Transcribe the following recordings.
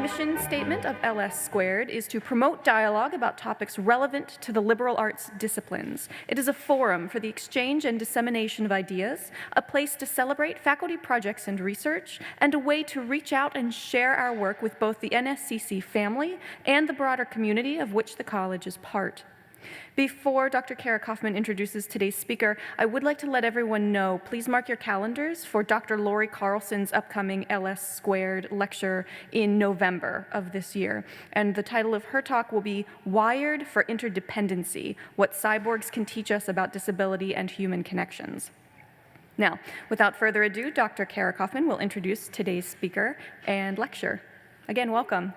mission statement of LS Squared is to promote dialogue about topics relevant to the liberal arts disciplines. It is a forum for the exchange and dissemination of ideas, a place to celebrate faculty projects and research, and a way to reach out and share our work with both the NSCC family and the broader community of which the college is part. Before Dr. Kara Kaufman introduces today's speaker, I would like to let everyone know, please mark your calendars for Dr. Lori Carlson's upcoming LS Squared lecture in November of this year. And the title of her talk will be Wired for Interdependency, What Cyborgs Can Teach Us About Disability and Human Connections. Now, without further ado, Dr. Kara Kaufman will introduce today's speaker and lecture. Again, welcome.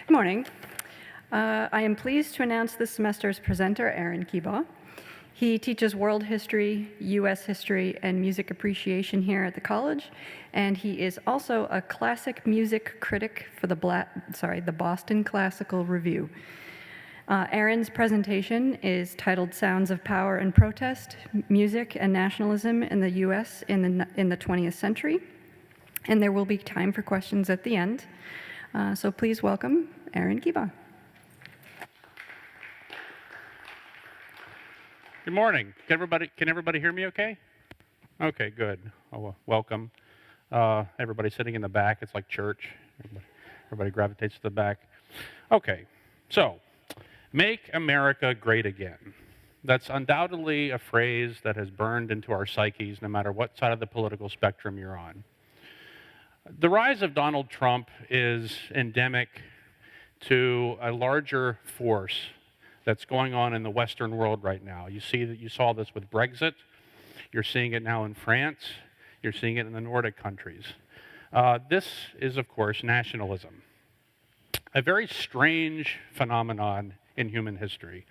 Good morning. I am pleased to announce this semester's presenter, Aaron Keebaugh. He teaches world history, US history, and music appreciation here at the college, and he is also a classic music critic for the Boston Classical Review. Aaron's presentation is titled Sounds of Power and Protest, Music and Nationalism in the US in the 20th Century, and there will be time for questions at the end. So please welcome Aaron Keebaugh. Good morning. Can everybody hear me okay? Okay, good. Oh, well, welcome. Everybody sitting in the back, it's like church. Everybody gravitates to the back. Okay, so, make America great again. That's undoubtedly a phrase that has burned into our psyches no matter what side of the political spectrum you're on. The rise of Donald Trump is endemic to a larger force that's going on in the Western world right now. You saw this with Brexit. You're seeing it now in France. You're seeing it in the Nordic countries. This is, of course, nationalism, a very strange phenomenon in human history.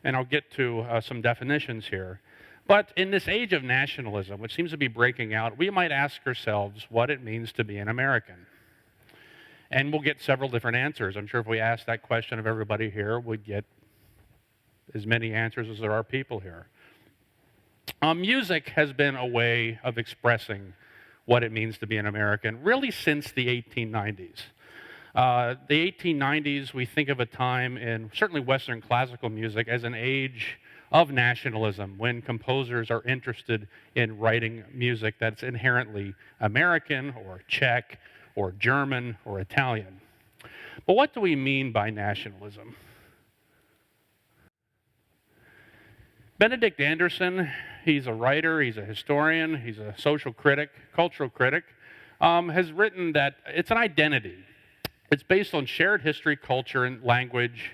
And I'll get to some definitions here. But in this age of nationalism, which seems to be breaking out, we might ask ourselves what it means to be an American. And we'll get several different answers. I'm sure if we asked that question of everybody here, we'd get as many answers as there are people here. Music has been a way of expressing what it means to be an American, really since the 1890s. The 1890s, we think of a time in certainly Western classical music as an age of nationalism, when composers are interested in writing music that's inherently American or Czech or German or Italian. But what do we mean by nationalism? Benedict Anderson, he's a writer, he's a historian, he's a social critic, cultural critic, has written that it's an identity. It's based on shared history, culture, and language,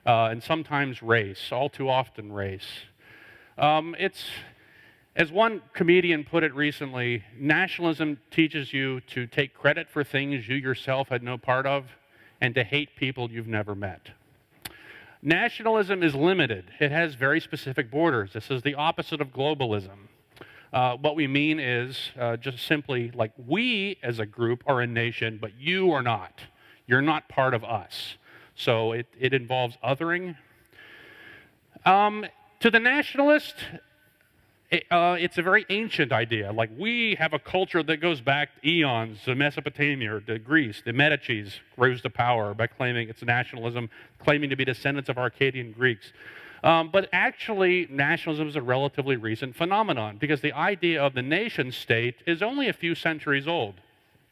and sometimes race, all too often race. As one comedian put it recently, nationalism teaches you to take credit for things you yourself had no part of and to hate people you've never met. Nationalism is limited. It has very specific borders. This is the opposite of globalism. What we mean is just simply like we as a group are a nation, but you are not. You're not part of us. So it involves othering. To the nationalist, it's a very ancient idea. Like we have a culture that goes back eons to Mesopotamia or to Greece. The Medicis rose to power by claiming it's nationalism, claiming to be descendants of Arcadian Greeks. But actually, nationalism is a relatively recent phenomenon because the idea of the nation state is only a few centuries old.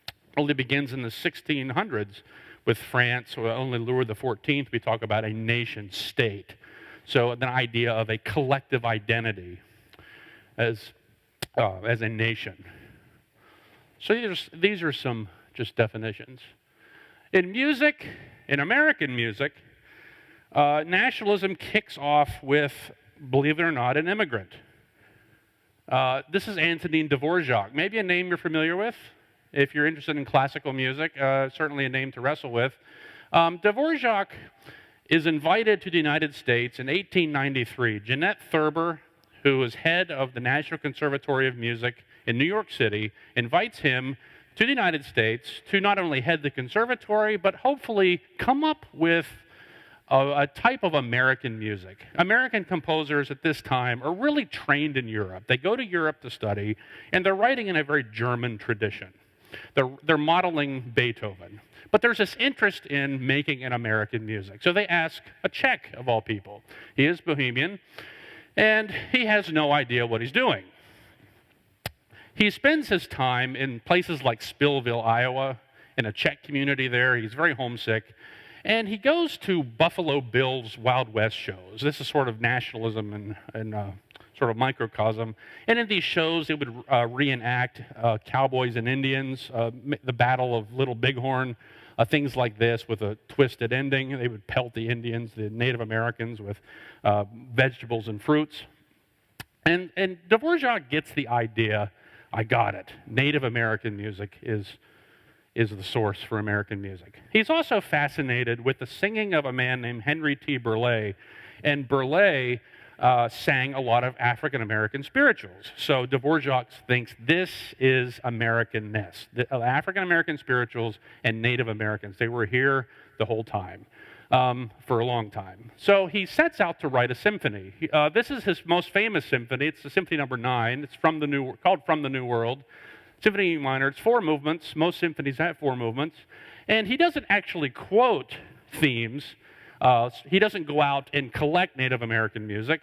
It only begins in the 1600s with France, or only Louis XIV, we talk about a nation state. So the idea of a collective identity as a nation. So these are some just definitions. In music, in American music, nationalism kicks off with, believe it or not, an immigrant. This is Antonin Dvorak, maybe a name you're familiar with. If you're interested in classical music, certainly a name to wrestle with. Dvorak is invited to the United States in 1893. Jeanette Thurber, who is head of the National Conservatory of Music in New York City, invites him to the United States to not only head the conservatory, but hopefully come up with a type of American music. American composers at this time are really trained in Europe. They go to Europe to study, and they're writing in a very German tradition. They're modeling Beethoven. But there's this interest in making an American music. So they ask a Czech, of all people. He is Bohemian, and he has no idea what he's doing. He spends his time in places like Spillville, Iowa, in a Czech community there. He's very homesick. And he goes to Buffalo Bill's Wild West shows. This is sort of nationalism and sort of microcosm. And in these shows, they would reenact cowboys and Indians, the Battle of Little Bighorn, things like this with a twisted ending. They would pelt the Indians, the Native Americans, with vegetables and fruits. And Dvorak gets the idea, I got it. Native American music is the source for American music. He's also fascinated with the singing of a man named Henry T. Burleigh, and Burleigh sang a lot of African American spirituals. So Dvorak thinks this is Americanness. The African American spirituals and Native Americans, they were here the whole time, for a long time. So he sets out to write a symphony. This is his most famous symphony. It's the Symphony No. 9. It's called From the New World. Symphony minor. It's 4 movements. Most symphonies have 4 movements. And he doesn't actually quote themes. He doesn't go out and collect Native American music.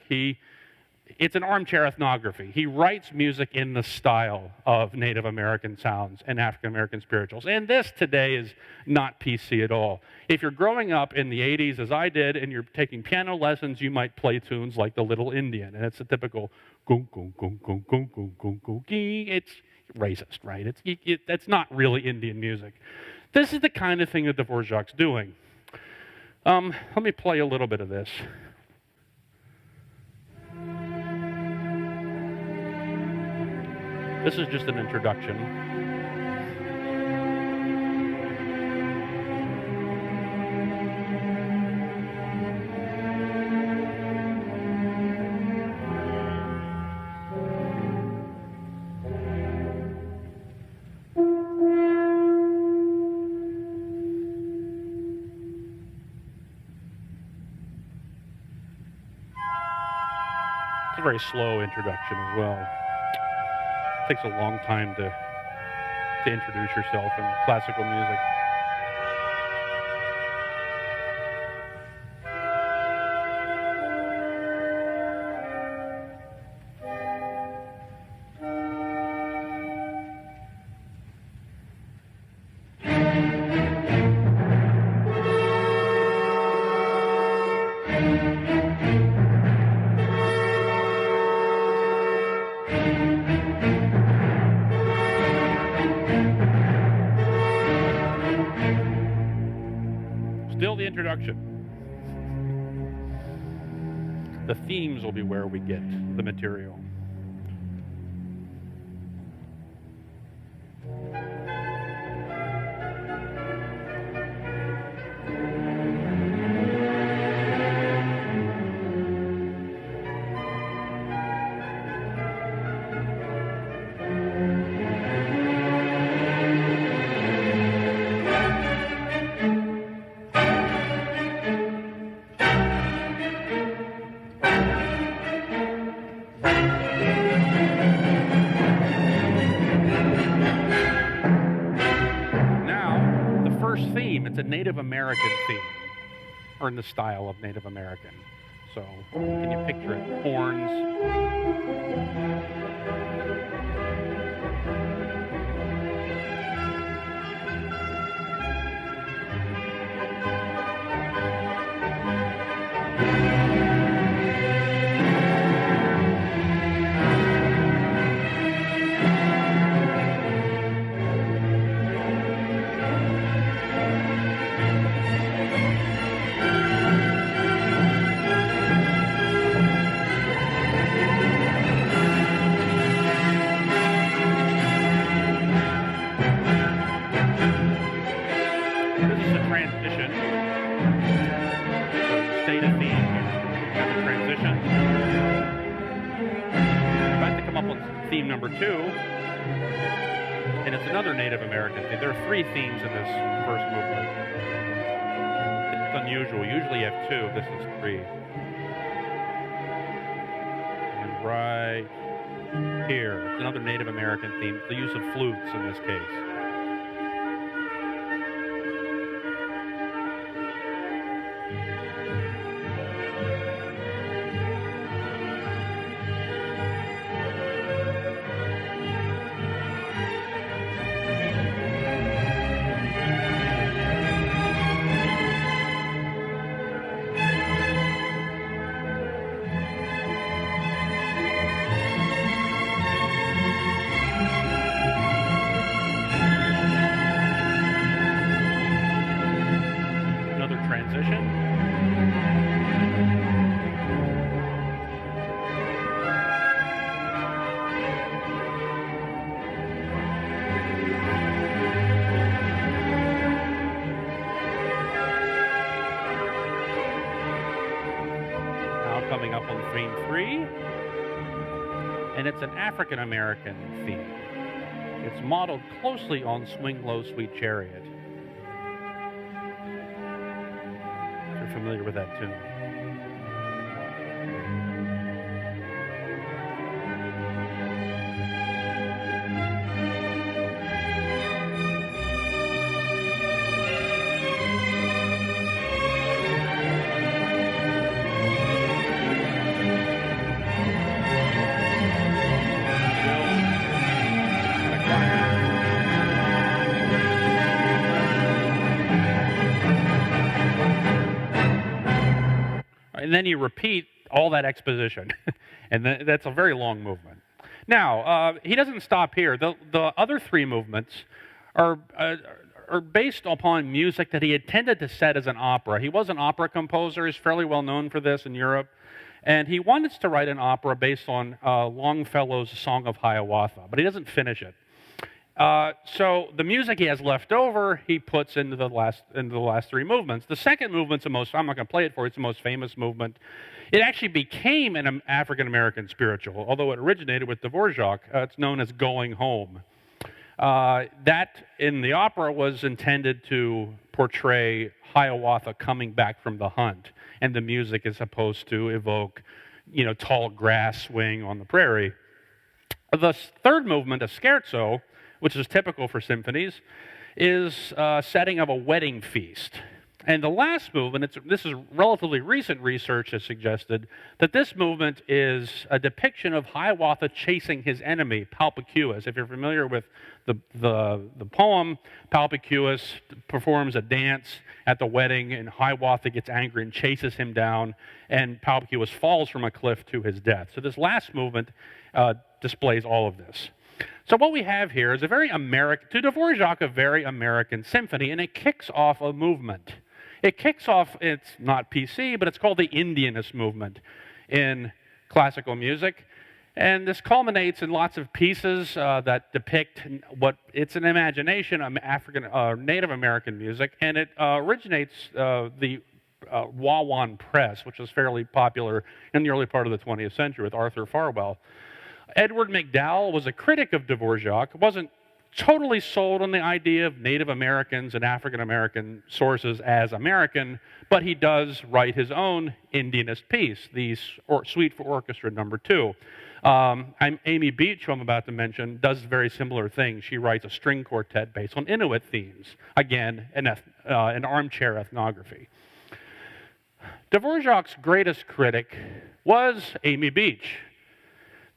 It's an armchair ethnography. He writes music in the style of Native American sounds and African American spirituals. And this today is not PC at all. If you're growing up in the 80s, as I did, and you're taking piano lessons, you might play tunes like The Little Indian. And it's a typical gung, gung, gung, gung, gung, gung, gung, gung, gee. It's racist, right? That's not really Indian music. This is the kind of thing that Dvorak's doing. Let me play a little bit of this. This is just an introduction. It's a very slow introduction as well. It takes a long time to introduce yourself in classical music. Still the introduction. The themes will be where we get the material. It's a Native American theme, or in the style of Native American. So, can you picture it? Horns. Theme number 2, and it's another Native American theme. There are 3 themes in this first movement. It's unusual. Usually you have 2. This is 3. And right here, it's another Native American theme. It's the use of flutes in this case. Transition. Now coming up on theme 3, and it's an African American theme. It's modeled closely on Swing Low, Sweet Chariot. Familiar with that tune. And then you repeat all that exposition. And that's a very long movement. Now, he doesn't stop here. The other 3 movements are based upon music that he intended to set as an opera. He was an opera composer. He's fairly well known for this in Europe. And he wanted to write an opera based on Longfellow's Song of Hiawatha, but he doesn't finish it. So the music he has left over, he puts into the last 3 movements. The second movement's the most, I'm not going to play it for you, it's the most famous movement. It actually became an African-American spiritual, although it originated with Dvorak. It's known as Going Home. That, in the opera, was intended to portray Hiawatha coming back from the hunt, and the music is supposed to evoke, tall grass swing on the prairie. The third movement, a scherzo, which is typical for symphonies, is setting of a wedding feast. And the last movement, this is relatively recent research has suggested that this movement is a depiction of Hiawatha chasing his enemy, Palpacuous. If you're familiar with the poem, Palpacuous performs a dance at the wedding, and Hiawatha gets angry and chases him down, and Palpacuous falls from a cliff to his death. So this last movement displays all of this. So what we have here is a very American, to Dvorak, a very American symphony, and it kicks off a movement. It kicks off, it's not PC, but it's called the Indianist movement in classical music. And this culminates in lots of pieces that depict it's an imagination of Native American music, and it originates the Wawan Press, which was fairly popular in the early part of the 20th century with Arthur Farwell. Edward McDowell was a critic of Dvorak, wasn't totally sold on the idea of Native Americans and African American sources as American, but he does write his own Indianist piece, the Suite for Orchestra No. 2. Amy Beach, who I'm about to mention, does very similar things. She writes a string quartet based on Inuit themes, again, an armchair ethnography. Dvorak's greatest critic was Amy Beach,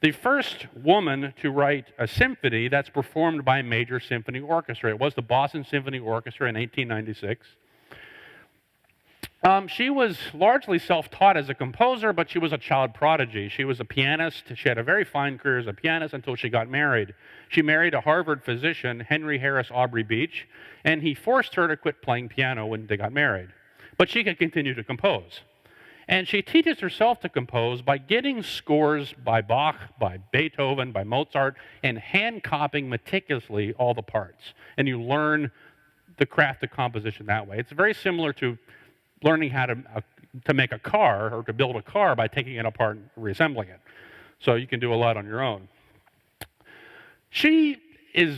the first woman to write a symphony that's performed by a major symphony orchestra. It was the Boston Symphony Orchestra in 1896. She was largely self-taught as a composer, but she was a child prodigy. She was a pianist. She had a very fine career as a pianist until she got married. She married a Harvard physician, Henry Harris Aubrey Beach, and he forced her to quit playing piano when they got married. But she could continue to compose. And she teaches herself to compose by getting scores by Bach, by Beethoven, by Mozart, and hand-copying meticulously all the parts. And you learn the craft of composition that way. It's very similar to learning how to make a car or to build a car by taking it apart and reassembling it. So you can do a lot on your own. She is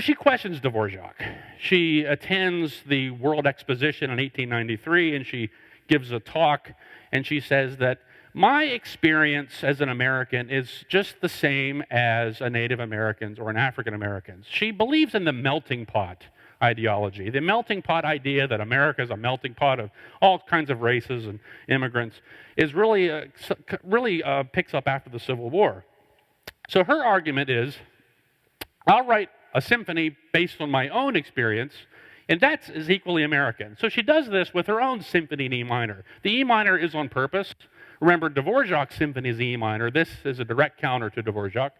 She questions Dvorak. She attends the World Exposition in 1893, and she gives a talk, and she says that my experience as an American is just the same as a Native American's or an African American's. She believes in the melting pot ideology, the melting pot idea that America is a melting pot of all kinds of races and immigrants, is really picks up after the Civil War. So her argument is, I'll write a symphony based on my own experience, and that is equally American. So she does this with her own symphony in E minor. The E minor is on purpose. Remember, Dvorak's symphony is E minor. This is a direct counter to Dvorak.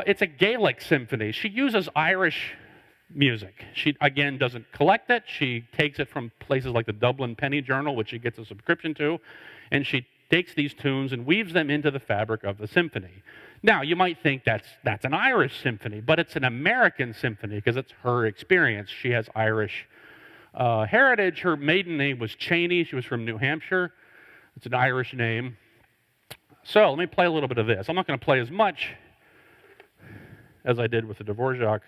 It's a Gaelic symphony. She uses Irish music. She, again, doesn't collect it. She takes it from places like the Dublin Penny Journal, which she gets a subscription to, and she takes these tunes and weaves them into the fabric of the symphony. Now, you might think that's an Irish symphony, but it's an American symphony because it's her experience. She has Irish heritage. Her maiden name was Cheney. She was from New Hampshire. It's an Irish name. So let me play a little bit of this. I'm not going to play as much as I did with the Dvorak.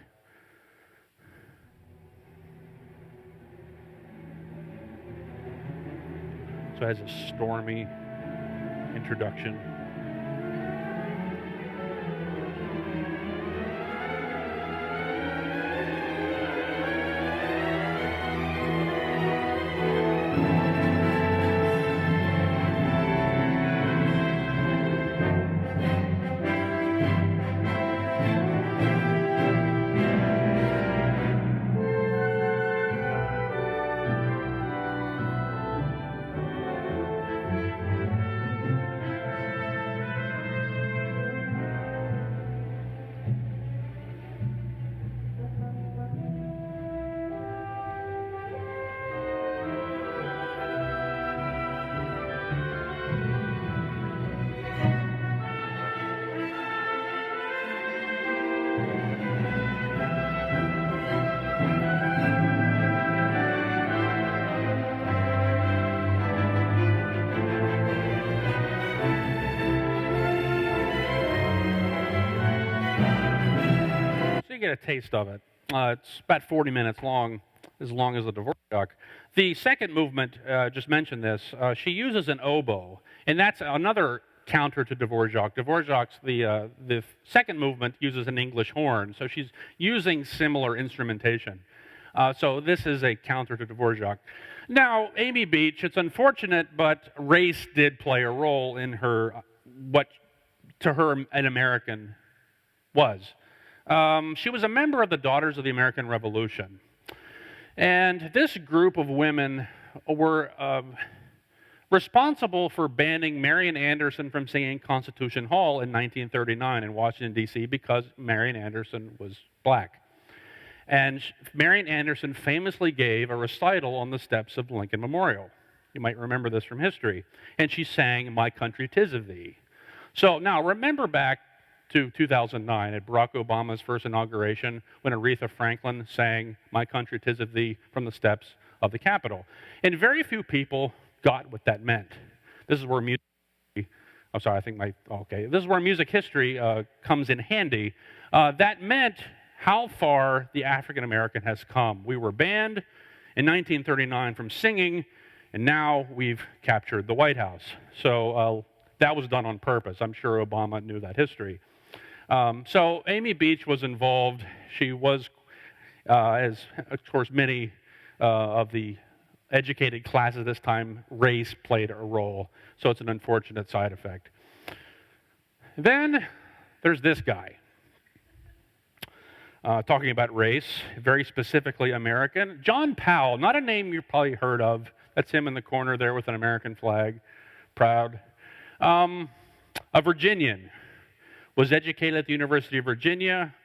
So it has a stormy introduction. Get a taste of it. It's about 40 minutes long, as long as the Dvorak. The second movement, just mentioned this, she uses an oboe, and that's another counter to Dvorak. Dvorak's, the second movement uses an English horn, so she's using similar instrumentation. So this is a counter to Dvorak. Now, Amy Beach, it's unfortunate, but race did play a role in her, what to her an American was. She was a member of the Daughters of the American Revolution. And this group of women were responsible for banning Marian Anderson from singing Constitution Hall in 1939 in Washington, D.C. because Marian Anderson was black. And Marian Anderson famously gave a recital on the steps of Lincoln Memorial. You might remember this from history. And she sang, "My Country 'Tis of Thee." So now remember back to 2009 at Barack Obama's first inauguration when Aretha Franklin sang "My Country 'Tis of Thee" from the steps of the Capitol. And very few people got what that meant. This is where music, I'm sorry, this is where music history comes in handy. That meant how far the African American has come. We were banned in 1939 from singing, and now we've captured the White House. So that was done on purpose. I'm sure Obama knew that history. So Amy Beach was involved. She was, as of course many of the educated classes this time, race played a role. So it's an unfortunate side effect. Then there's this guy. Talking about race, very specifically American. John Powell, not a name you've probably heard of. That's him in the corner there with an American flag, proud. A Virginian. Was educated at the University of Virginia,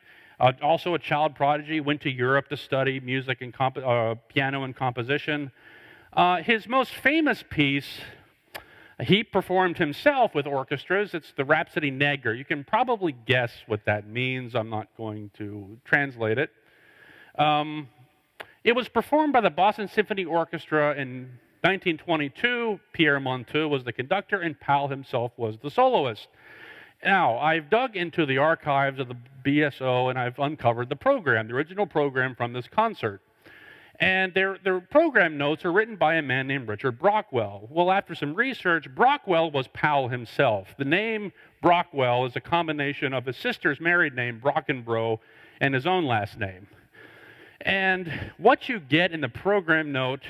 also a child prodigy, went to Europe to study music and piano and composition. His most famous piece, he performed himself with orchestras. It's the Rhapsody Neger. You can probably guess what that means. I'm not going to translate it. It was performed by the Boston Symphony Orchestra in 1922. Pierre Monteux was the conductor, and Powell himself was the soloist. Now, I've dug into the archives of the BSO and I've uncovered the program, the original program from this concert. And their program notes are written by a man named Richard Brockwell. Well, after some research, Brockwell was Powell himself. The name Brockwell is a combination of his sister's married name, Brockenbrough, and his own last name. And what you get in the program note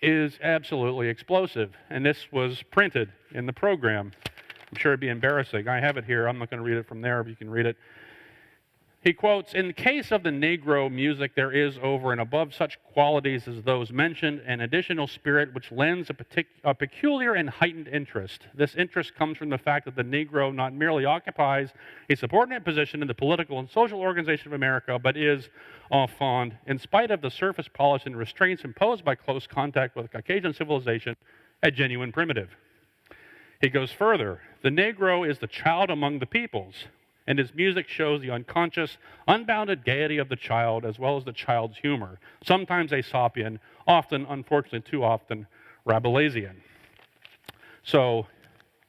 is absolutely explosive. And this was printed in the program. I'm sure it'd be embarrassing. I have it here. I'm not going to read it from there, but you can read it. He quotes, "In the case of the Negro music, there is over and above such qualities as those mentioned, an additional spirit which lends a peculiar and heightened interest. This interest comes from the fact that the Negro not merely occupies a subordinate position in the political and social organization of America, but is, en fond, in spite of the surface polish and restraints imposed by close contact with Caucasian civilization, a genuine primitive." He goes further, "The Negro is the child among the peoples, and his music shows the unconscious, unbounded gaiety of the child as well as the child's humor, sometimes Aesopian, often, unfortunately too often, Rabelaisian." So,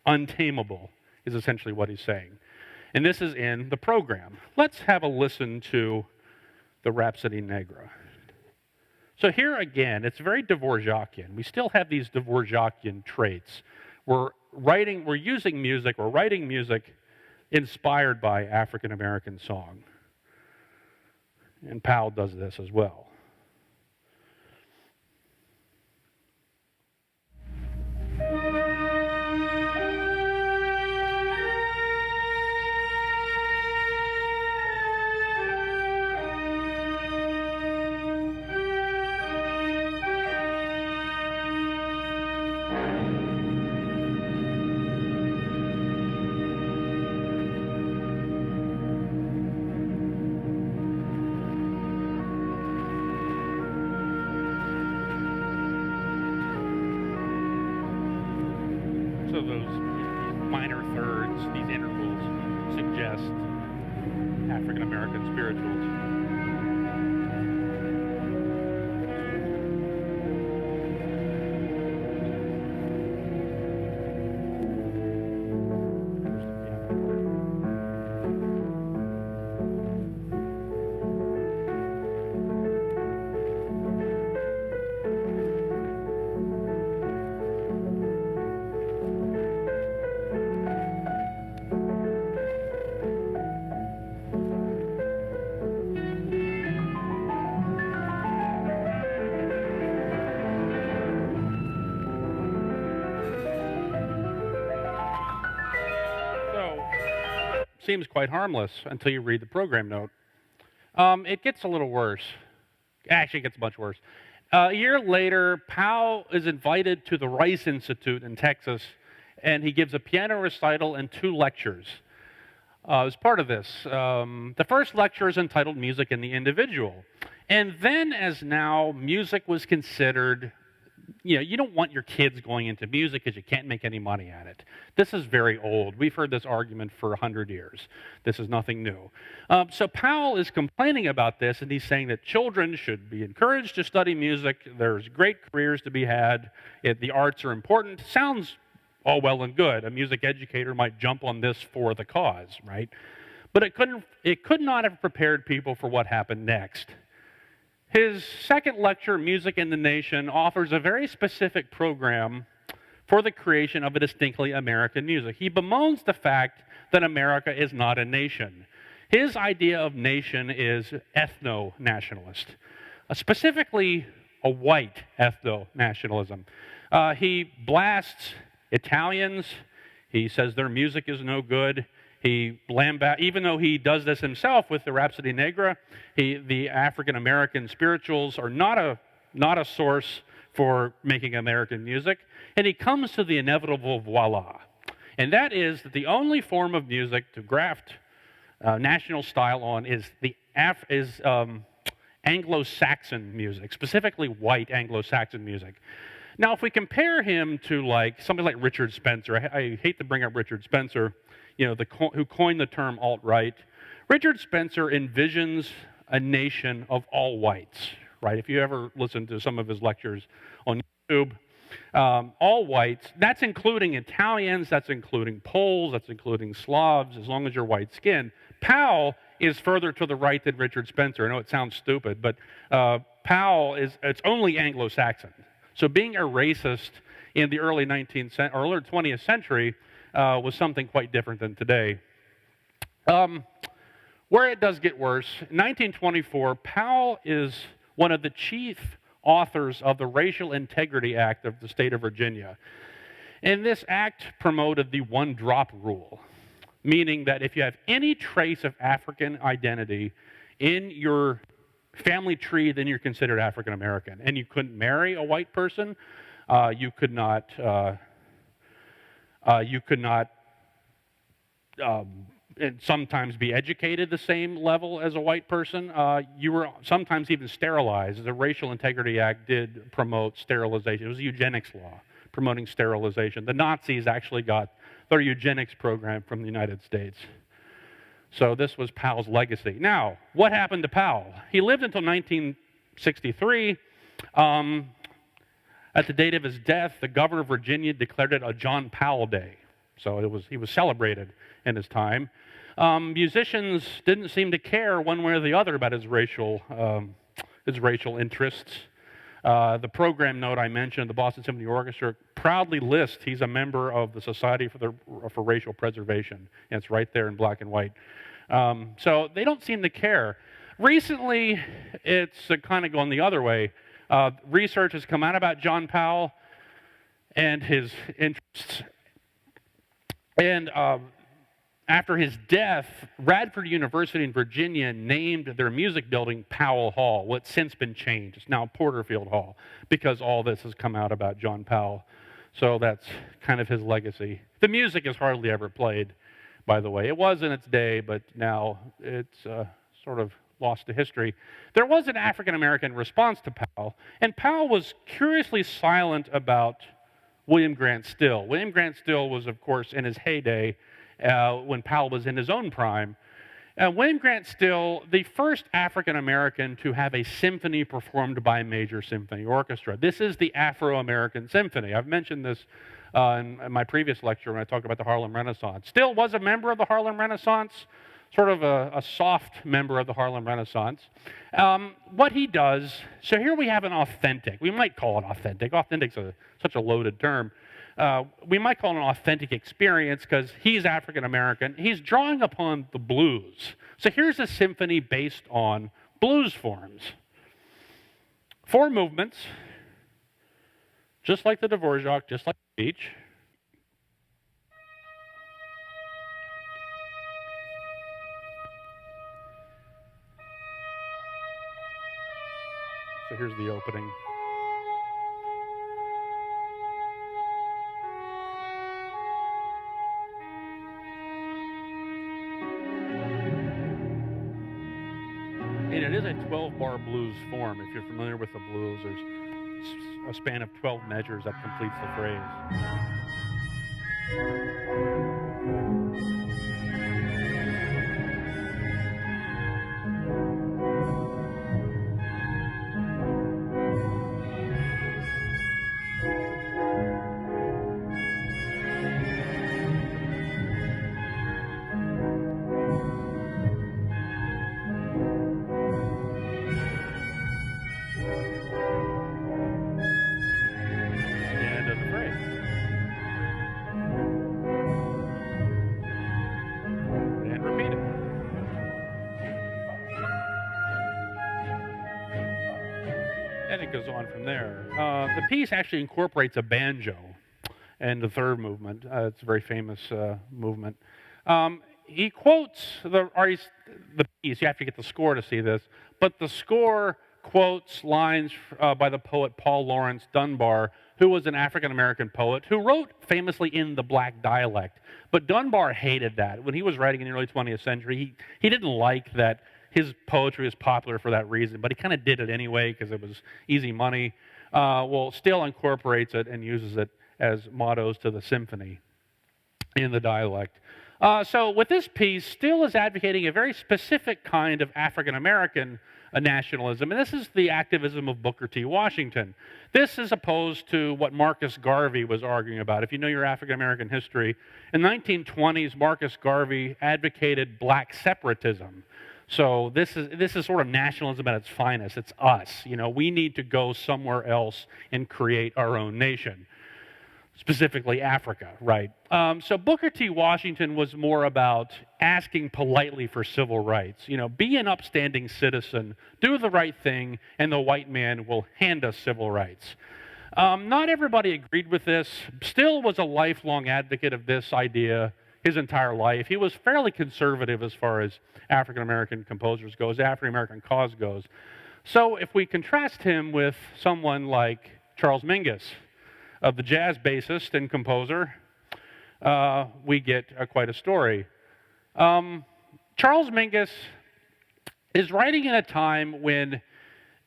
untamable is essentially what he's saying. And this is in the program. Let's have a listen to the Rhapsody Negra. So here again, it's very Dvorakian. We still have these Dvorakian traits. We're using music, we're writing music inspired by African American song. And Powell does this as well. So those minor thirds, these intervals, suggest African American spirituals. Seems quite harmless until you read the program note. It gets a little worse. Actually, it gets much worse. A year later, Powell is invited to the Rice Institute in Texas, and he gives a piano recital and 2 lectures. As part of this, the first lecture is entitled Music and the Individual. And then, as now, music was considered, you don't want your kids going into music because you can't make any money at it. This is very old. We've heard this argument for 100 years. This is nothing new. So Powell is complaining about this, and he's saying that children should be encouraged to study music. There's great careers to be had. The arts are important. Sounds all well and good. A music educator might jump on this for the cause, right? But it could not have prepared people for what happened next. His second lecture, Music in the Nation, offers a very specific program for the creation of a distinctly American music. He bemoans the fact that America is not a nation. His idea of nation is ethno-nationalist, specifically a white ethno-nationalism. He blasts Italians. He says their music is no good. Even though he does this himself with the Rhapsody Negra, the African-American spirituals are not a source for making American music, and he comes to the inevitable voila. And that is that the only form of music to graft national style on is Anglo-Saxon music, specifically white Anglo-Saxon music. Now, if we compare him to somebody like Richard Spencer, I hate to bring up Richard Spencer, who coined the term alt-right. Richard Spencer envisions a nation of all whites, right? If you ever listen to some of his lectures on YouTube, all whites, that's including Italians, that's including Poles, that's including Slavs, as long as you're white-skinned. Powell is further to the right than Richard Spencer. I know it sounds stupid, but Powell it's only Anglo-Saxon. So being a racist in the early 20th century was something quite different than today. Where it does get worse, in 1924, Powell is one of the chief authors of the Racial Integrity Act of the state of Virginia. And this act promoted the one-drop rule, meaning that if you have any trace of African identity in your family tree, then you're considered African American. And you couldn't marry a white person. You could not and sometimes be educated the same level as a white person. You were sometimes even sterilized. The Racial Integrity Act did promote sterilization. It was a eugenics law promoting sterilization. The Nazis actually got their eugenics program from the United States. So this was Powell's legacy. Now, what happened to Powell? He lived until 1963. At the date of his death, the governor of Virginia declared it a John Powell Day. So he was celebrated in his time. Musicians didn't seem to care one way or the other about his racial interests. The program note I mentioned, the Boston Symphony Orchestra, proudly lists he's a member of the Society for Racial Preservation, and it's right there in black and white. So they don't seem to care. Recently, it's kind of going the other way. Research has come out about John Powell and his interests. And after his death, Radford University in Virginia named their music building Powell Hall. Well, it's since been changed. It's now Porterfield Hall because all this has come out about John Powell. So that's kind of his legacy. The music is hardly ever played, by the way. It was in its day, but now it's sort of lost to history. There was an African-American response to Powell, and Powell was curiously silent about William Grant Still. William Grant Still was, of course, in his heyday when Powell was in his own prime. William Grant Still, the first African-American to have a symphony performed by a major symphony orchestra. This is the Afro-American Symphony. I've mentioned this in my previous lecture when I talked about the Harlem Renaissance. Still was a member of the Harlem Renaissance, sort of a soft member of the Harlem Renaissance. What he does, so here we have an authentic. We might call it authentic. Authentic's such a loaded term. We might call it an authentic experience because he's African American. He's drawing upon the blues. So here's a symphony based on blues forms. 4 movements, just like the Dvorak, just like the speech. So here's the opening. And it is a 12-bar blues form. If you're familiar with the blues, there's a span of 12 measures that completes the phrase. And it goes on from there. The piece actually incorporates a banjo in the 3rd movement. It's a very famous movement. He quotes the piece. You have to get the score to see this. But the score quotes lines by the poet Paul Laurence Dunbar, who was an African-American poet who wrote famously in the black dialect. But Dunbar hated that. When he was writing in the early 20th century, he didn't like that his poetry was popular for that reason, but he kind of did it anyway because it was easy money. Still incorporates it and uses it as mottos to the symphony in the dialect. So with this piece, Still is advocating a very specific kind of African-American nationalism, and this is the activism of Booker T. Washington. This is opposed to what Marcus Garvey was arguing about. If you know your African American history, in the 1920s, Marcus Garvey advocated black separatism. So this is sort of nationalism at its finest. It's us. You know, we need to go somewhere else and create our own nation, specifically Africa, right? So Booker T. Washington was more about asking politely for civil rights. You know, be an upstanding citizen, do the right thing, and the white man will hand us civil rights. Not everybody agreed with this. Still was a lifelong advocate of this idea his entire life. He was fairly conservative as far as African American composers goes, African American cause goes. So if we contrast him with someone like Charles Mingus, of the jazz bassist and composer, we get quite a story. Charles Mingus is writing in a time when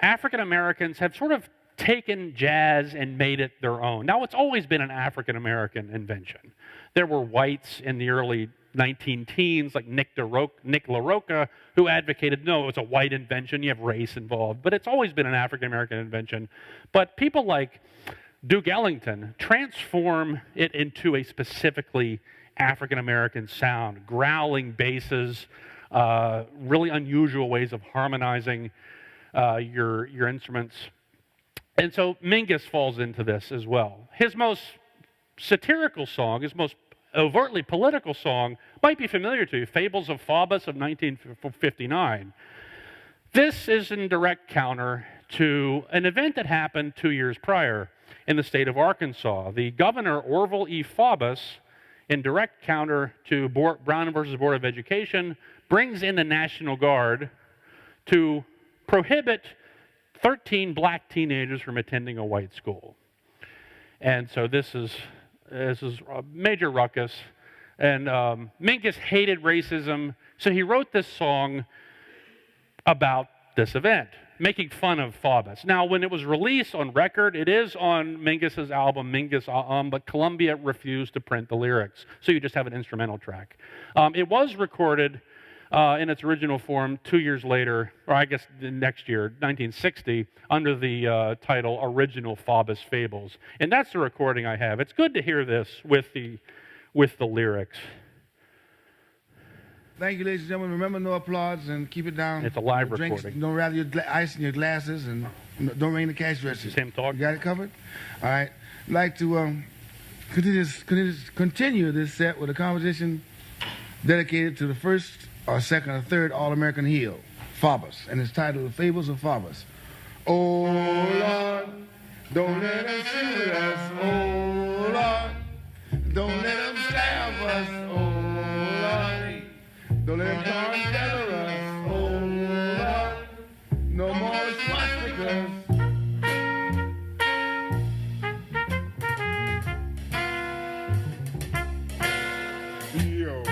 African Americans have sort of taken jazz and made it their own. Now, it's always been an African American invention. There were whites in the early 19-teens, like Nick LaRocca, who advocated, no, it's a white invention, you have race involved. But it's always been an African American invention. But people like Duke Ellington transform it into a specifically African American sound, growling basses, really unusual ways of harmonizing your instruments. And so Mingus falls into this as well. His most satirical song, his most overtly political song, might be familiar to you, Fables of Faubus of 1959. This is in direct counter to an event that happened 2 years prior in the state of Arkansas. The governor, Orville E. Faubus, in direct counter to Brown versus Board of Education, brings in the National Guard to prohibit 13 black teenagers from attending a white school. And so this is a major ruckus. And Mingus hated racism, so he wrote this song about this event, making fun of Faubus. Now, when it was released on record, it is on Mingus's album, Mingus, but Columbia refused to print the lyrics, so you just have an instrumental track. It was recorded in its original form 2 years later, or I guess the next year, 1960, under the title Original Faubus Fables. And that's the recording I have. It's good to hear this with the lyrics. Thank you, ladies and gentlemen. Remember, no applause and keep it down. It's a live Drinks, recording. Don't rattle your ice in your glasses and don't ring the cash register. This is him talking. You got it covered? All right. I'd like to continue this set with a composition dedicated to the first or second or third All-American heel, Faubus, and it's titled The Fables of Faubus. Oh, Lord, don't let them shoot us. Oh, Lord, don't let them stab us. Oh, Lord, don't let them tar and feather us. Oh, Lord, no more swastikas. Yo.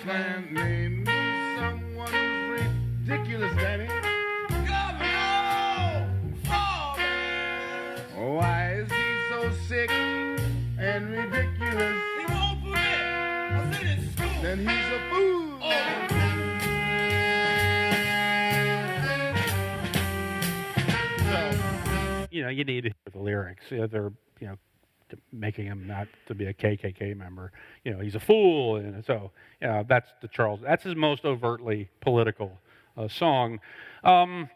Man named me someone who's ridiculous, Danny. Why is he so sick and ridiculous? He won't quit. I said in school. Then he's a fool. You know, you need to hear the lyrics. You know, they're, you know, making him not to be a KKK member. You know, he's a fool, and so that's that's his most overtly political song. There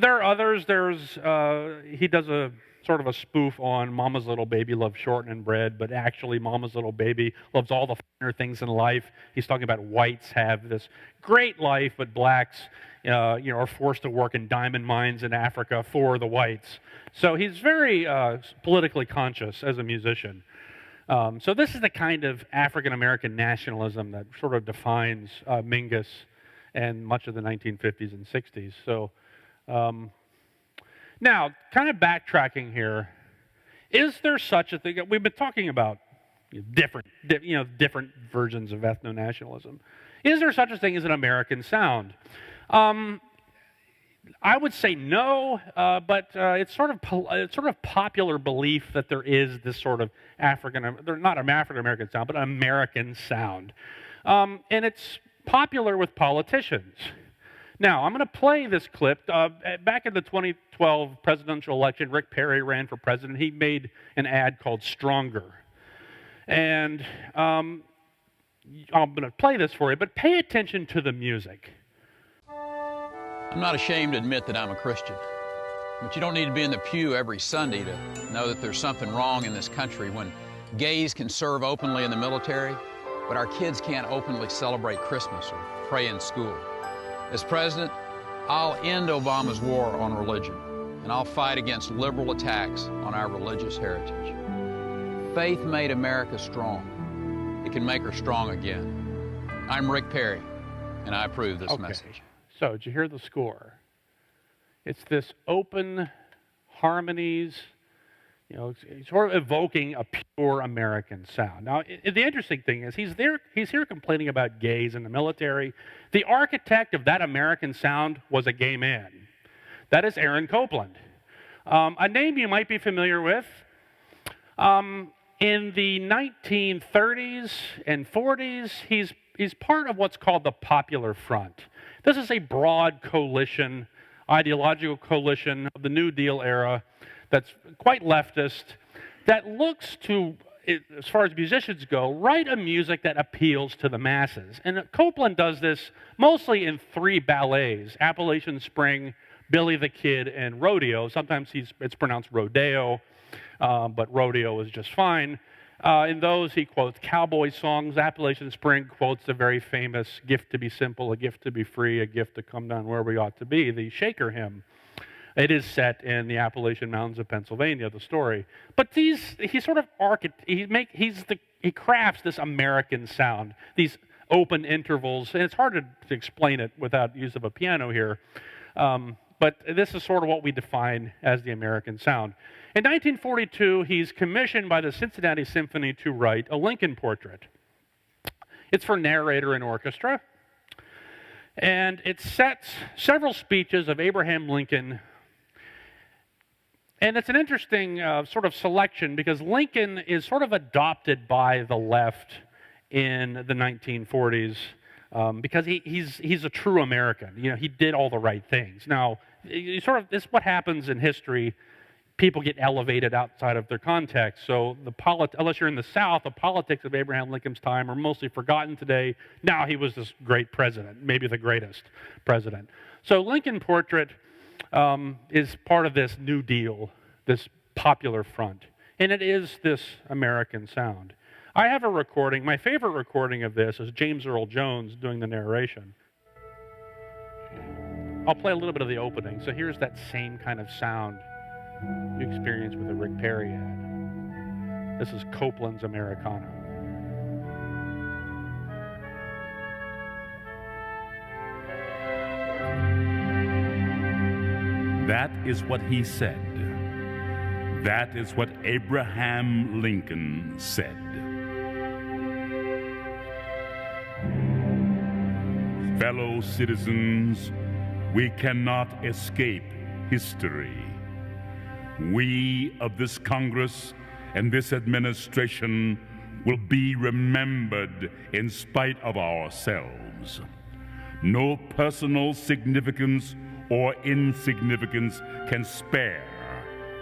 are others. He does a sort of a spoof on Mama's Little Baby Loves Shortening Bread, but actually Mama's Little Baby loves all the finer things in life. He's talking about whites have this great life, but blacks, are forced to work in diamond mines in Africa for the whites. So he's very politically conscious as a musician. So this is the kind of African-American nationalism that sort of defines Mingus and much of the 1950s and 60s. So Now, kind of backtracking here, is there such a thing? We've been talking about different versions of ethno-nationalism. Is there such a thing as an American sound? I would say no, but it's sort of popular belief that there is this sort of not an African American sound, but an American sound, and it's popular with politicians. Now, I'm going to play this clip. Back in the 2012 presidential election, Rick Perry ran for president. He made an ad called "Stronger," and I'm going to play this for you. But pay attention to the music. I'm not ashamed to admit that I'm a Christian, but you don't need to be in the pew every Sunday to know that there's something wrong in this country when gays can serve openly in the military, but our kids can't openly celebrate Christmas or pray in school. As president, I'll end Obama's war on religion, and I'll fight against liberal attacks on our religious heritage. Faith made America strong. It can make her strong again. I'm Rick Perry, and I approve this message. So, did you hear the score? It's this open harmonies, sort of evoking a pure American sound. Now, the interesting thing is he's here complaining about gays in the military. The architect of that American sound was a gay man. That is Aaron Copeland, a name you might be familiar with. In the 1930s and 40s, he's part of what's called the Popular Front. This is a broad coalition, ideological coalition of the New Deal era that's quite leftist, that looks to, as far as musicians go, write a music that appeals to the masses. And Copeland does this mostly in 3 ballets: Appalachian Spring, Billy the Kid, and Rodeo. Sometimes it's pronounced rodeo, but rodeo is just fine. In those, he quotes cowboy songs. Appalachian Spring quotes the very famous "Gift to be simple, a gift to be free, a gift to come down where we ought to be," the Shaker hymn. It is set in the Appalachian Mountains of Pennsylvania, the story. But he crafts this American sound, these open intervals, and it's hard to explain it without use of a piano here. But this is sort of what we define as the American sound. In 1942, he's commissioned by the Cincinnati Symphony to write a Lincoln portrait. It's for narrator and orchestra, and it sets several speeches of Abraham Lincoln. And it's an interesting sort of selection because Lincoln is sort of adopted by the left in the 1940s because he's a true American. He did all the right things. Now, this is what happens in history. People get elevated outside of their context. So unless you're in the South, the politics of Abraham Lincoln's time are mostly forgotten today. Now he was this great president, maybe the greatest president. So Lincoln Portrait is part of this New Deal, this Popular Front, and it is this American sound. I have a recording. My favorite recording of this is James Earl Jones doing the narration. I'll play a little bit of the opening. So here's that same kind of sound you experience with the Rick Perry ad. This is Copeland's Americana. That is what he said. That is what Abraham Lincoln said. Fellow citizens, we cannot escape history. We of this Congress and this administration will be remembered in spite of ourselves. No personal significance or insignificance can spare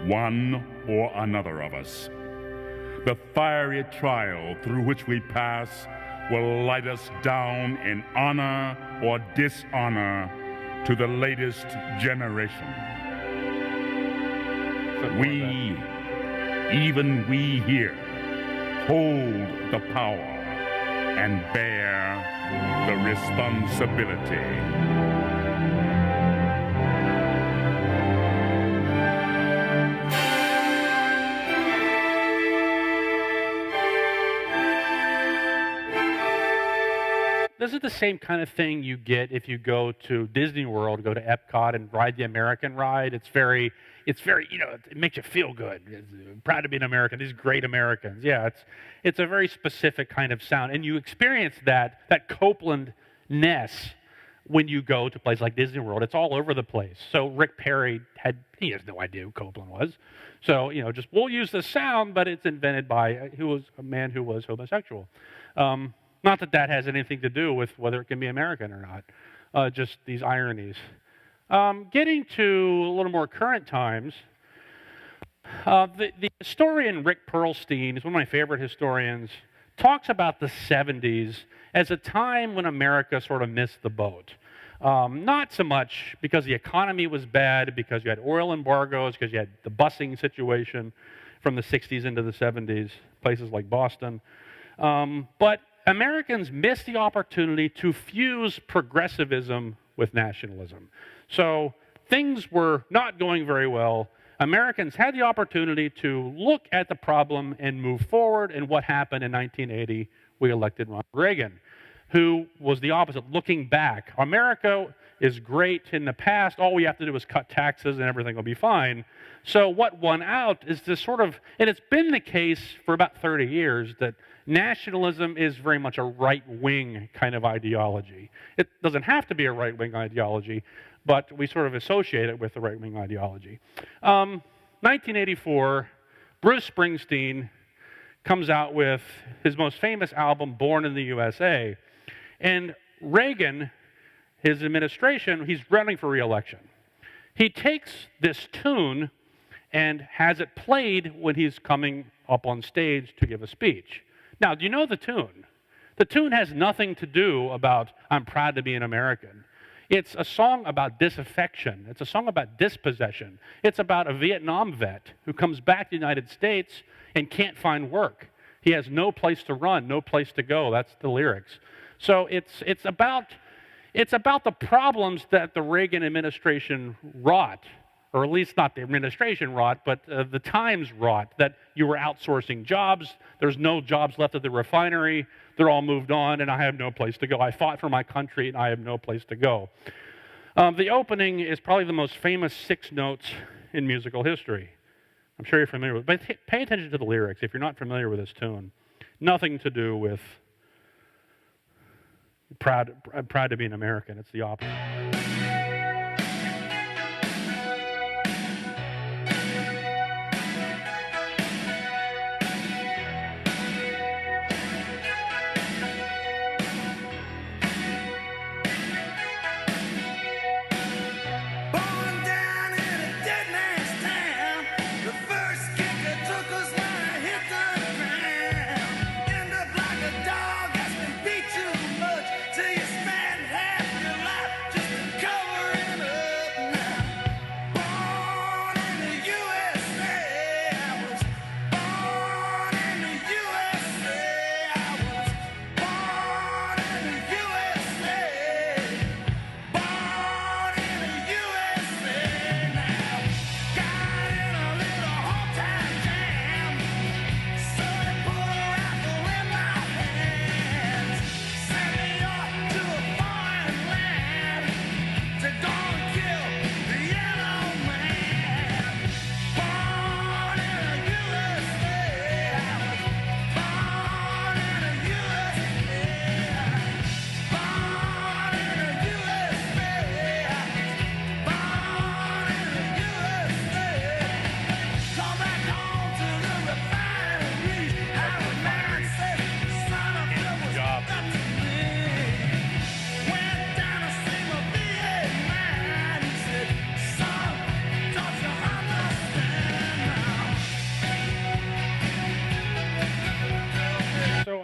one or another of us. The fiery trial through which we pass will light us down in honor or dishonor to the latest generation. We, even we here, hold the power and bear the responsibility. this is the same kind of thing you get if you go to Disney World, go to Epcot and ride the American ride. It's very, it makes you feel good. It's proud to be an American. These great Americans. Yeah, it's a very specific kind of sound. And you experience that Copeland-ness when you go to places like Disney World. It's all over the place. So Rick Perry he has no idea who Copeland was. So, we'll use the sound, but it's invented by a man who was homosexual. Not that has anything to do with whether it can be American or not, just these ironies. Getting to a little more current times, the historian Rick Perlstein is one of my favorite historians, talks about the 70s as a time when America sort of missed the boat. Not so much because the economy was bad, because you had oil embargoes, because you had the busing situation from the 60s into the 70s, places like Boston. But Americans missed the opportunity to fuse progressivism with nationalism. So things were not going very well. Americans had the opportunity to look at the problem and move forward, and what happened in 1980, we elected Ronald Reagan, who was the opposite, looking back. America is great in the past. All we have to do is cut taxes and everything will be fine. So what won out is this sort of, and it's been the case for about 30 years, that nationalism is very much a right-wing kind of ideology. It doesn't have to be a right-wing ideology, but we sort of associate it with the right-wing ideology. 1984, Bruce Springsteen comes out with his most famous album, Born in the USA. And Reagan, his administration, he's running for re-election. He takes this tune and has it played when he's coming up on stage to give a speech. Now, do you know the tune? The tune has nothing to do about I'm proud to be an American. It's a song about disaffection. It's a song about dispossession. It's about a Vietnam vet who comes back to the United States and can't find work. He has no place to run, no place to go. That's the lyrics. So it's about the problems that the Reagan administration wrought, or at least not the administration wrought, but the times wrought, that you were outsourcing jobs. There's no jobs left at the refinery. They're all moved on, and I have no place to go. I fought for my country, and I have no place to go. The opening is probably the most famous 6 notes in musical history. I'm sure you're familiar with it, but pay attention to the lyrics if you're not familiar with this tune. Nothing to do with proud to be an American. It's the opposite.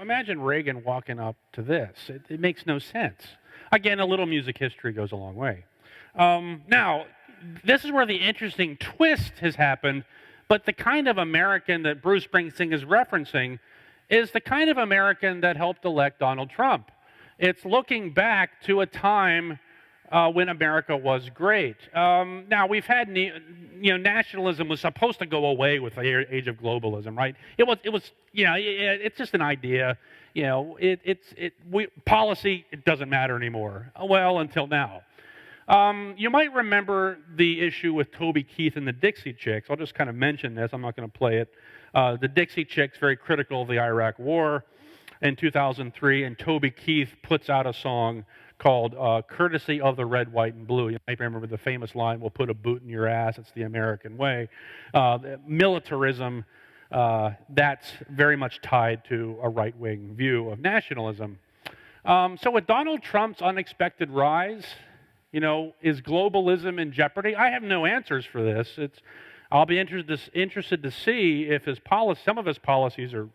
Imagine Reagan walking up to this. It makes no sense. Again, a little music history goes a long way. Now, this is where the interesting twist has happened, but the kind of American that Bruce Springsteen is referencing is the kind of American that helped elect Donald Trump. It's looking back to a time when America was great. Now we've had, nationalism was supposed to go away with the age of globalism, right? It was, it's just an idea. Policy, it doesn't matter anymore. Well, until now. You might remember the issue with Toby Keith and the Dixie Chicks. I'll just kind of mention this. I'm not going to play it. The Dixie Chicks, very critical of the Iraq War in 2003, and Toby Keith puts out a song called Courtesy of the Red, White, and Blue. You might remember the famous line, "We'll put a boot in your ass, it's the American way." Militarism, that's very much tied to a right-wing view of nationalism. So with Donald Trump's unexpected rise, is globalism in jeopardy? I have no answers for this. I'll be interested to see if some of his policies are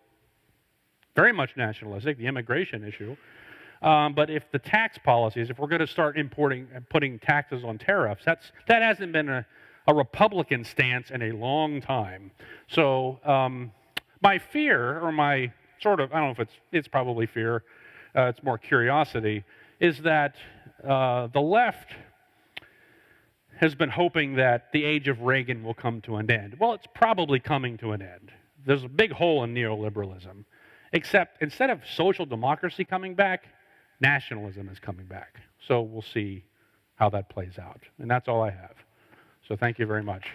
very much nationalistic, the immigration issue. But if the tax policies, if we're going to start importing and putting taxes on tariffs, that hasn't been a Republican stance in a long time. So my fear, or my sort of, I don't know if it's probably fear, it's more curiosity, is that the left has been hoping that the age of Reagan will come to an end. Well, it's probably coming to an end. There's a big hole in neoliberalism. Except instead of social democracy coming back, nationalism is coming back. So we'll see how that plays out. And that's all I have. So thank you very much.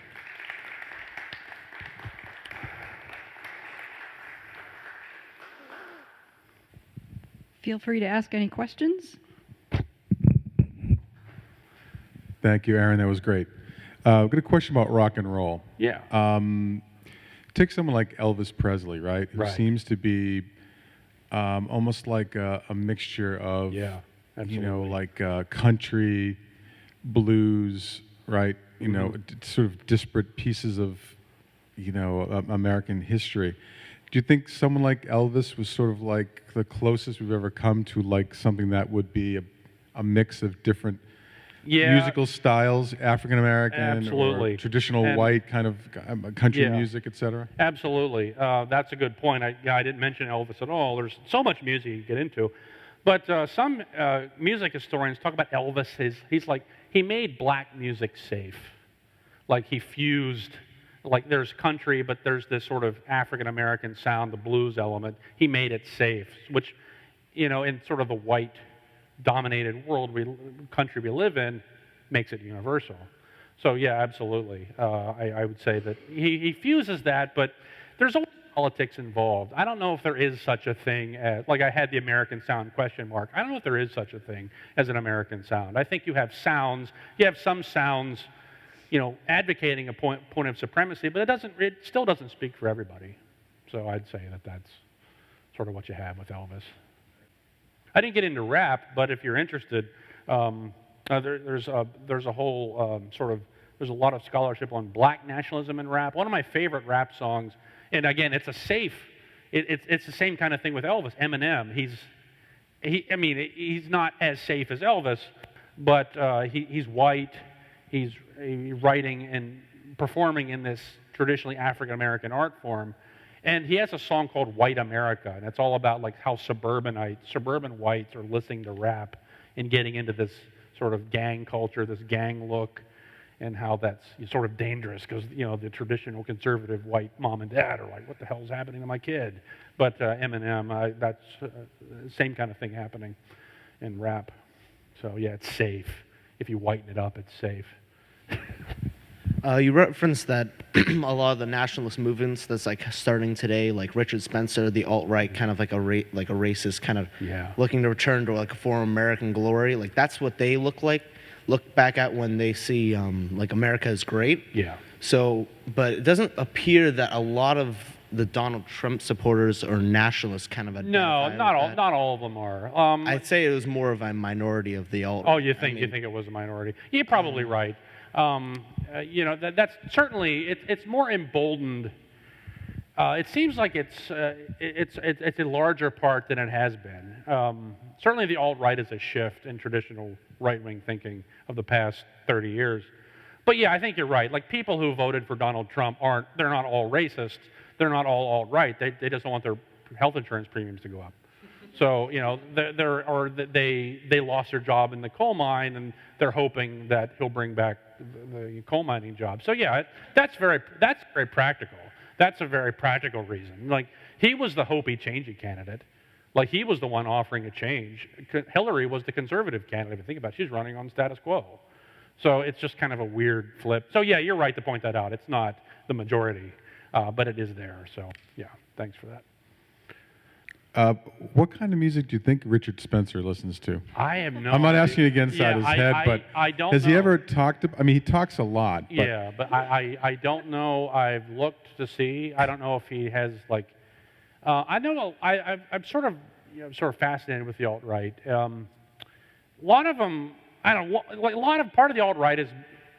Feel free to ask any questions. Thank you, Aaron. That was great. I've got a question about rock and roll. Yeah. Take someone like Elvis Presley, right? Who Right. seems to be almost like a mixture of, country, blues, right? Sort of disparate pieces of, American history. Do you think someone like Elvis was sort of like the closest we've ever come to like something that would be a mix of different musical styles, African American or traditional white kind of country music, etc.? Absolutely. That's a good point. I didn't mention Elvis at all. There's so much music you get into. But some music historians talk about Elvis. He made black music safe. Like he fused, like there's country, but there's this sort of African American sound, the blues element. He made it safe, which, in sort of the white dominated country we live in, makes it universal. So yeah, absolutely. I would say that he fuses that, but there's always politics involved. I don't know if there is such a thing as, like I had the American sound question mark. I don't know if there is such a thing as an American sound. I think you have some sounds, advocating a point of supremacy, but it still doesn't speak for everybody. So I'd say that that's sort of what you have with Elvis. I didn't get into rap, but if you're interested, there's a whole there's a lot of scholarship on black nationalism in rap. One of my favorite rap songs, and again, it's it's the same kind of thing with Elvis. Eminem, he's not as safe as Elvis, but he's white. He's writing and performing in this traditionally African American art form. And he has a song called White America, and it's all about like how suburban whites are listening to rap and getting into this sort of gang culture, this gang look, and how that's sort of dangerous because, the traditional conservative white mom and dad are like, what the hell is happening to my kid? But Eminem, that's the same kind of thing happening in rap. So yeah, it's safe. If you whiten it up, it's safe. You referenced that a lot of the nationalist movements that's like starting today, like Richard Spencer, the alt-right, kind of like a racist kind of looking to return to like a form of American glory. Like that's what they look back at when they see like America is great. Yeah. So, but it doesn't appear that a lot of the Donald Trump supporters or nationalists kind of No, not all of them are. I'd say it was more of a minority of the alt. Oh, you think it was a minority? You're probably right. That's certainly it's more emboldened. It seems like it's a larger part than it has been. Certainly, the alt-right is a shift in traditional right-wing thinking of the past 30 years. But yeah, I think you're right. Like people who voted for Donald Trump they're not all racist. They're not all alt-right. They just don't want their health insurance premiums to go up. So, you know, they lost their job in the coal mine, and they're hoping that he'll bring back the coal mining job. So yeah, that's very practical. That's a very practical reason. Like, he was the Hopi changey candidate. Like, he was the one offering a change. Hillary was the conservative candidate. If you think about it, she's running on status quo. So it's just kind of a weird flip. So yeah, you're right to point that out. It's not the majority, but it is there. So yeah, thanks for that. What kind of music do you think Richard Spencer listens to? I have no I'm not idea. asking you against inside his head, but I don't has he know. ever talked I mean, he talks a lot. But Yeah, but I don't know. I've looked to see. I don't know if he has, like, I know I'm sort of, you know, sort of fascinated with the alt-right. A lot of them, I don't know, like, part of the alt-right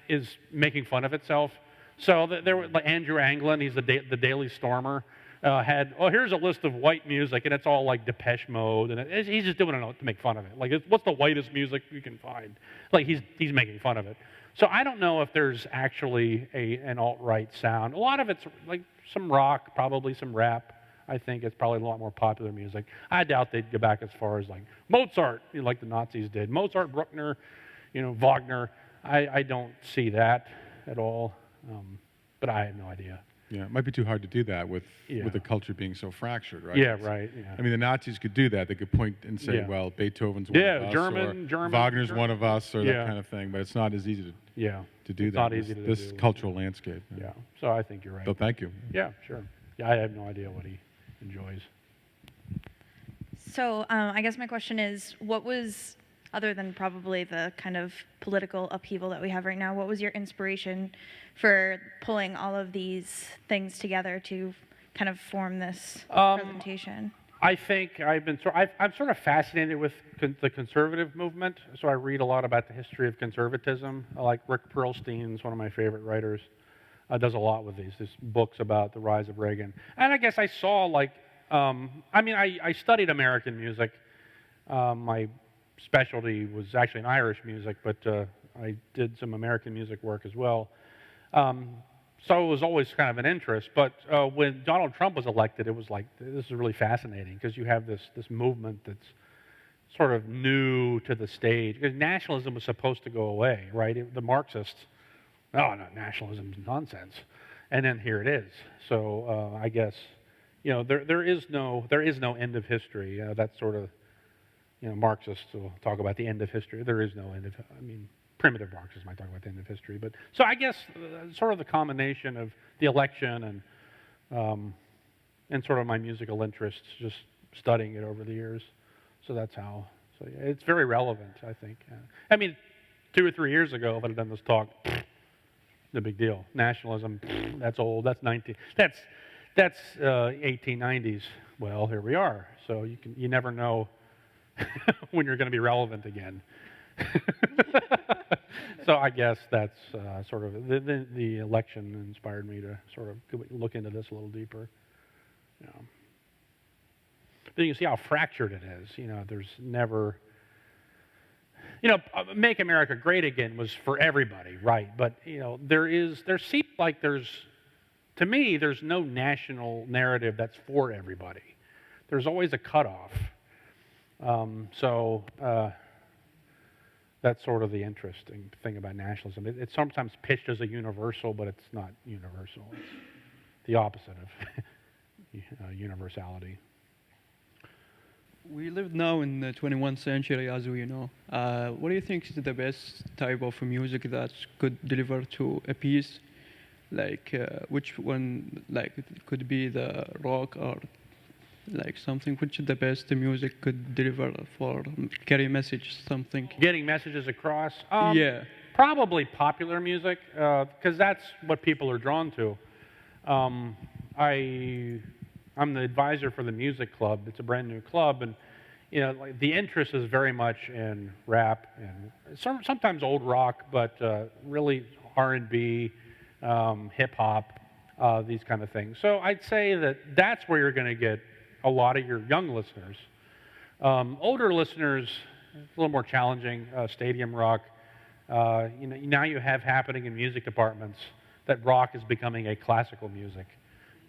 is making fun of itself. So there were, like, Andrew Anglin, he's the Daily Stormer. Had, oh, here's a list of white music, and it's all like Depeche Mode, and he's just doing it to make fun of it. Like, what's the whitest music you can find? Like, he's making fun of it. So I don't know if there's actually an alt-right sound. A lot of it's like some rock, probably some rap. I think it's probably a lot more popular music. I doubt they'd go back as far as like Mozart, you know, like the Nazis did. Mozart, Bruckner, you know, Wagner. I don't see that at all, but I have no idea. yeah, it might be too hard to do that with the culture being so fractured, right? Yeah, right. Yeah. I mean, the Nazis could do that. They could point and say, Yeah. well, Beethoven's one of us, German, Wagner's one of us, or Yeah. that kind of thing. But it's not as easy to do It's that. not easy to this do. cultural landscape. Yeah, so I think you're right. So thank you. Yeah, sure. Yeah, I have no idea what he enjoys. So I guess my question is, what was, other than probably the kind of political upheaval that we have right now, what was your inspiration for pulling all of these things together to kind of form this presentation? I think I'm sort of fascinated with the conservative movement, so I read a lot about the history of conservatism. I like Rick Perlstein's one of my favorite writers. Does a lot with these books about the rise of Reagan. And I guess I saw, like, I mean, I studied American music. My specialty was actually in Irish music, but I did some American music work as well. So it was always kind of an interest. But when Donald Trump was elected, it was like, this is really fascinating, because you have this movement that's sort of new to the stage. Because nationalism was supposed to go away, right? The Marxists, oh, no, nationalism's nonsense. And then here it is. So I guess, you know, there is no end of history. That's sort of, you know, Marxists will talk about the end of history. There is no end of, I mean, primitive Marxists might talk about the end of history. But so I guess sort of the combination of the election and sort of my musical interests, just studying it over the years. So that's how. So yeah, it's very relevant, I think. I mean, 2 or 3 years ago, if I'd done this talk, no big deal. Nationalism, that's old. That's 1890s. Well, here we are. So you never know when you're going to be relevant again. So I guess that's sort of the election inspired me to sort of look into this a little deeper. You know. But you can see how fractured it is. You know, there's never, you know, Make America Great Again was for everybody, right? But you know, there seems like to me, there's no national narrative that's for everybody. There's always a cutoff. That's sort of the interesting thing about nationalism. It's sometimes pitched as a universal, but it's not universal. It's the opposite of universality. We live now in the 21st century, as we know. What do you think is the best type of music that could deliver to a piece? Like, which one, like, it could be the rock or like something, which the best music could deliver for carry message, something? Getting messages across? Yeah. Probably popular music, because that's what people are drawn to. I'm the advisor for the music club. It's a brand new club, and you know, like, the interest is very much in rap and sometimes old rock, but really R&B, hip hop, these kind of things. So I'd say that's where you're going to get a lot of your young listeners. Older listeners, it's a little more challenging. Stadium rock. You know, now you have happening in music departments that rock is becoming a classical music.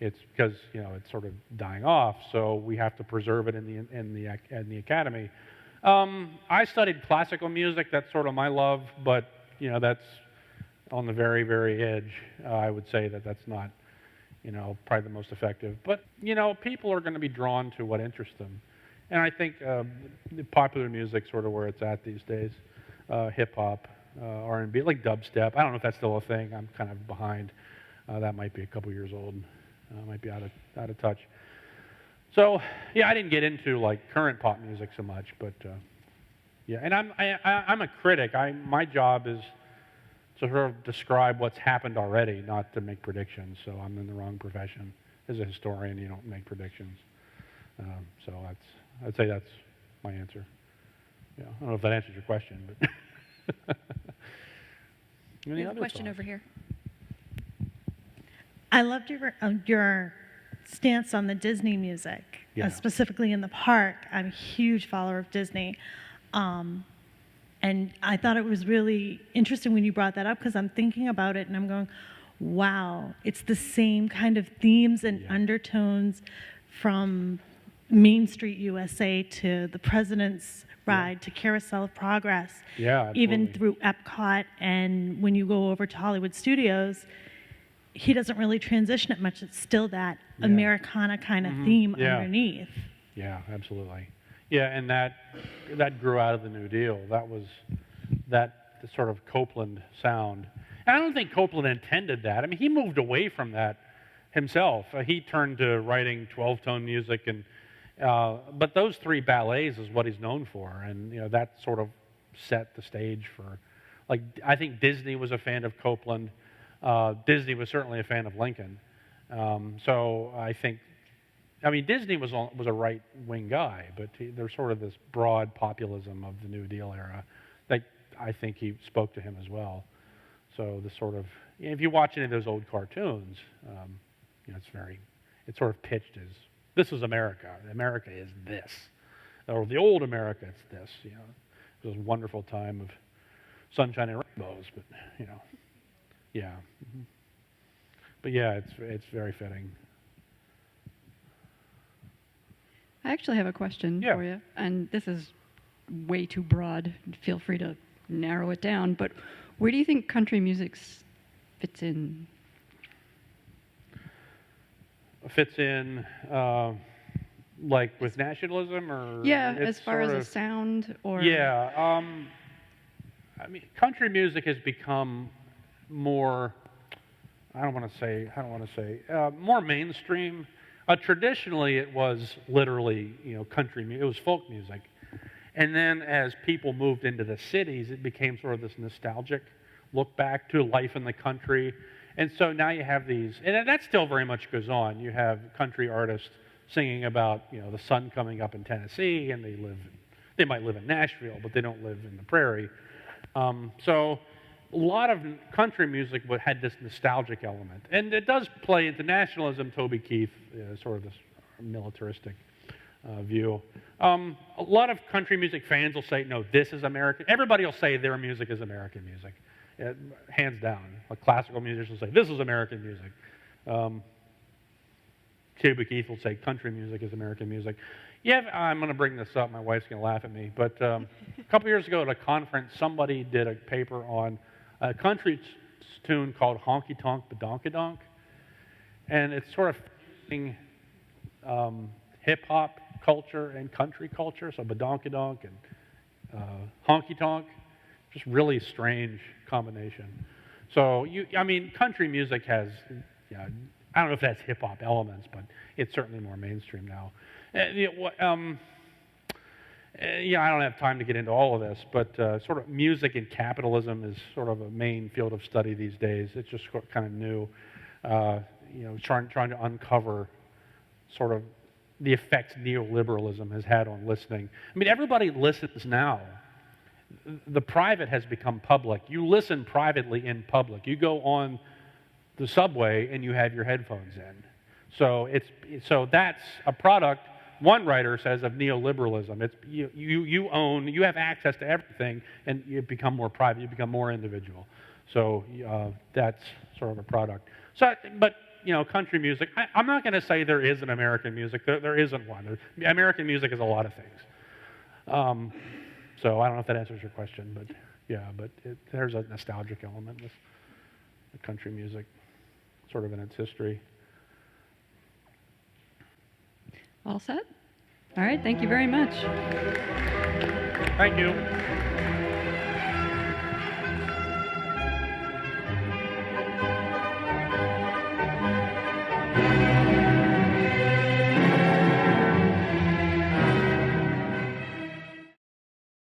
It's because it's sort of dying off, so we have to preserve it in the academy. I studied classical music. That's sort of my love, but that's on the very, very edge. I would say that's not probably the most effective. But people are going to be drawn to what interests them, and I think the popular music sort of where it's at these days, hip hop, R&B, like dubstep. I don't know if that's still a thing. I'm kind of behind. That might be a couple years old. Might be out of touch. So yeah, I didn't get into like current pop music so much, but yeah. And I'm a critic. My job is to sort of describe what's happened already, not to make predictions. So I'm in the wrong profession. As a historian, you don't make predictions. So I'd say that's my answer. Yeah, I don't know if that answers your question, but We have a question over here. I loved your stance on the Disney music, specifically in the park. I'm a huge follower of Disney. And I thought it was really interesting when you brought that up, because I'm thinking about it and I'm going, wow, it's the same kind of themes and undertones from Main Street USA to the President's Ride to Carousel of Progress. Yeah, even through Epcot, and when you go over to Hollywood Studios, he doesn't really transition it much. It's still that Americana kind of theme underneath. Yeah, absolutely. Yeah, and that grew out of the New Deal. That was the sort of Copeland sound. And I don't think Copeland intended that. I mean, he moved away from that himself. He turned to writing 12-tone music, and but those three ballets is what he's known for, and that sort of set the stage for. Like, I think Disney was a fan of Copeland. Disney was certainly a fan of Lincoln. So I think, Disney was a right-wing guy, but there's sort of this broad populism of the New Deal era that I think he spoke to him as well. So the sort of, if you watch any of those old cartoons, it's sort of pitched as, this is America. America is this. Or the old America, it's this. It was a wonderful time of sunshine and rainbows, but, yeah. But yeah, it's very fitting. I actually have a question for you, and this is way too broad. Feel free to narrow it down, but where do you think country music fits in? Fits in, like with nationalism, or as far as a sound, or country music has become more. I don't want to say more mainstream. Traditionally, it was literally country music. It was folk music, and then as people moved into the cities, it became sort of this nostalgic look back to life in the country. And so now you have these, and that still very much goes on. You have country artists singing about the sun coming up in Tennessee, and they might live in Nashville, but they don't live in the prairie. So a lot of country music had this nostalgic element, and it does play into nationalism. Toby Keith, sort of this militaristic view. A lot of country music fans will say, "No, this is American." Everybody will say their music is American music. Hands down. Like classical musicians will say, this is American music. Toby Keith will say country music is American music. Yeah, I'm going to bring this up. My wife's going to laugh at me. But a couple years ago at a conference, somebody did a paper on a country tune called Honky Tonk Badonkadonk. And it's sort of fusing hip-hop culture and country culture, so badonkadonk and honky tonk. Just really strange combination. So, country music has, I don't know if that's hip-hop elements, but it's certainly more mainstream now. I don't have time to get into all of this, but sort of music and capitalism is sort of a main field of study these days. It's just kind of new, trying to uncover sort of the effects neoliberalism has had on listening. Everybody listens now. The private has become public. You listen privately in public. You go on the subway and you have your headphones in. So that's a product, one writer says, of neoliberalism. It's you have access to everything, and you become more private. You become more individual. So that's sort of a product. So, but country music. I'm not going to say there isn't American music. There isn't one. American music is a lot of things. So I don't know if that answers your question, but yeah, but there's a nostalgic element with the country music, sort of in its history. All set? All right, thank you very much. Thank you.